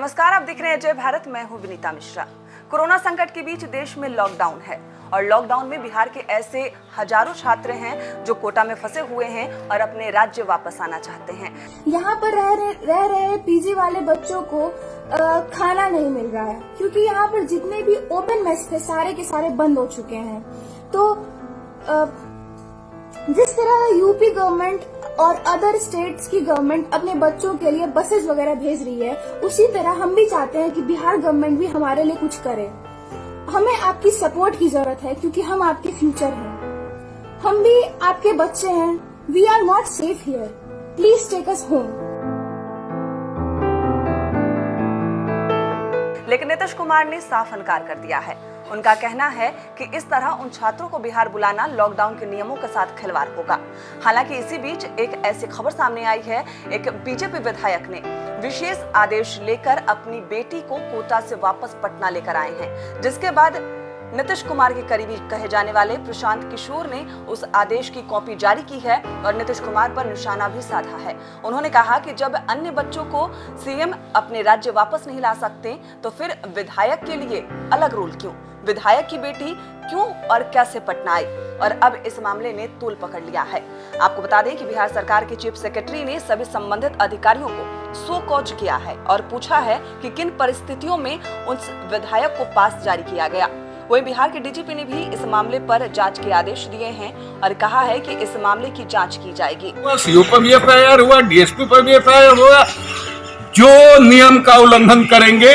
नमस्कार, आप देख रहे हैं जय भारत। मैं हूं विनीता मिश्रा। कोरोना संकट के बीच देश में लॉकडाउन है और लॉकडाउन में बिहार के ऐसे हजारों छात्र हैं जो कोटा में फंसे हुए हैं और अपने राज्य वापस आना चाहते हैं। यहाँ पर रह रहे पीजी वाले बच्चों को खाना नहीं मिल रहा है क्योंकि यहाँ पर जितने भी ओपन मेस थे सारे के सारे बंद हो चुके हैं। तो जिस तरह यूपी गवर्नमेंट और अदर स्टेट्स की गवर्नमेंट अपने बच्चों के लिए बसेस वगैरह भेज रही है, उसी तरह हम भी चाहते हैं कि बिहार गवर्नमेंट भी हमारे लिए कुछ करे। हमें आपकी सपोर्ट की जरूरत है क्योंकि हम आपके फ्यूचर हैं। हम भी आपके बच्चे हैं। We are not safe here, please take us home. लेकिन नीतीश कुमार ने साफ इनकार कर दिया है। उनका कहना है कि इस तरह उन छात्रों को बिहार बुलाना लॉकडाउन के नियमों के साथ खिलवाड़ होगा। हालांकि इसी बीच एक ऐसी खबर सामने आई है, एक बीजेपी विधायक ने विशेष आदेश लेकर अपनी बेटी को कोटा से वापस पटना लेकर आए हैं, जिसके बाद नीतीश कुमार के करीबी कहे जाने वाले प्रशांत किशोर ने उस आदेश की कॉपी जारी की है और नीतीश कुमार पर निशाना भी साधा है। उन्होंने कहा कि जब अन्य बच्चों को सीएम अपने राज्य वापस नहीं ला सकते तो फिर विधायक के लिए अलग रूल क्यों? विधायक की बेटी क्यों और कैसे पटना आई? और अब इस मामले ने तूल पकड़ लिया है। आपको बता दें कि बिहार सरकार के चीफ सेक्रेटरी ने सभी संबंधित अधिकारियों को सो कॉज किया है और पूछा है कि किन परिस्थितियों में उस विधायक को पास जारी किया गया। वहीं बिहार के डीजीपी ने भी इस मामले पर जांच के आदेश दिए हैं और कहा है कि इस मामले की जांच की जाएगी। सीओ पर भी एफआईआर हुआ, डीएसपी पर भी एफआईआर हुआ। जो नियम का उल्लंघन करेंगे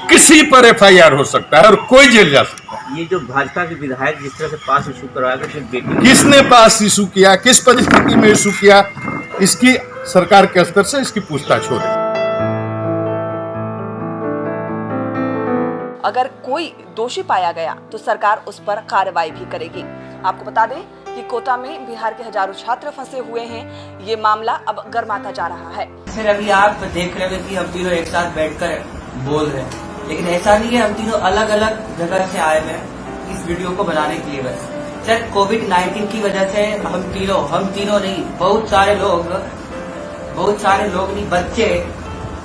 किसी पर एफआईआर हो सकता है और कोई जेल जा सकता है। ये जो भाजपा के विधायक जिस तरह से पास इशू करवाया गया, बेटी किसने पास इशू किया, किस परिस्थिति में इशू किया, इसकी सरकार के स्तर से इसकी पूछताछ हो रही है। अगर कोई दोषी पाया गया तो सरकार उस पर कार्रवाई भी करेगी। आपको बता दें कि कोटा में बिहार के हजारों छात्र फंसे हुए हैं। ये मामला अब गर्माता जा रहा है। फिर अभी आप देख रहे हो कि हम तीनों एक साथ बैठकर बोल रहे हैं, लेकिन ऐसा नहीं है। हम तीनों अलग अलग जगह से आए हैं इस वीडियो को बनाने के लिए। बस सर कोविड-19 की वजह से हम तीनों नहीं, बहुत सारे लोग नहीं, बच्चे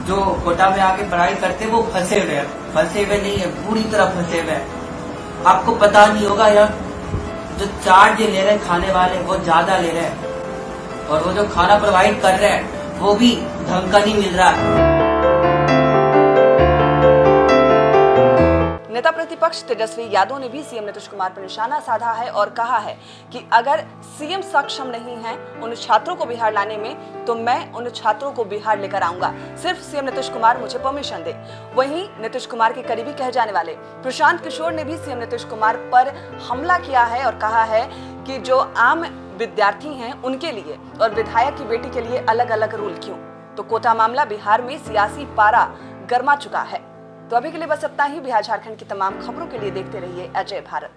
जो कोटा में आके पढ़ाई करते वो फंसे हुए नहीं है, पूरी तरह फंसे हुए हैं। आपको पता नहीं होगा यार, जो चार्ज ले रहे खाने वाले वो ज्यादा ले रहे हैं और वो जो खाना प्रोवाइड कर रहे हैं वो भी ढंग का नहीं मिल रहा है। नेता प्रतिपक्ष तेजस्वी यादव ने भी सीएम नीतीश कुमार पर निशाना साधा है और कहा है कि अगर सीएम सक्षम नहीं है उन छात्रों को बिहार लाने में तो मैं उन छात्रों को बिहार लेकर आऊंगा, सिर्फ सीएम नीतीश कुमार मुझे परमिशन दे। वहीं नीतीश कुमार के करीबी कहे जाने वाले प्रशांत किशोर ने भी सीएम नीतीश कुमार पर हमला किया है और कहा है कि जो आम विद्यार्थी हैं उनके लिए और विधायक की बेटी के लिए अलग अलग रूल क्यों? तो कोटा मामला बिहार में सियासी पारा गर्मा चुका है। तो अभी के लिए बस इतना ही। बिहार झारखंड की तमाम खबरों के लिए देखते रहिए अजय भारत।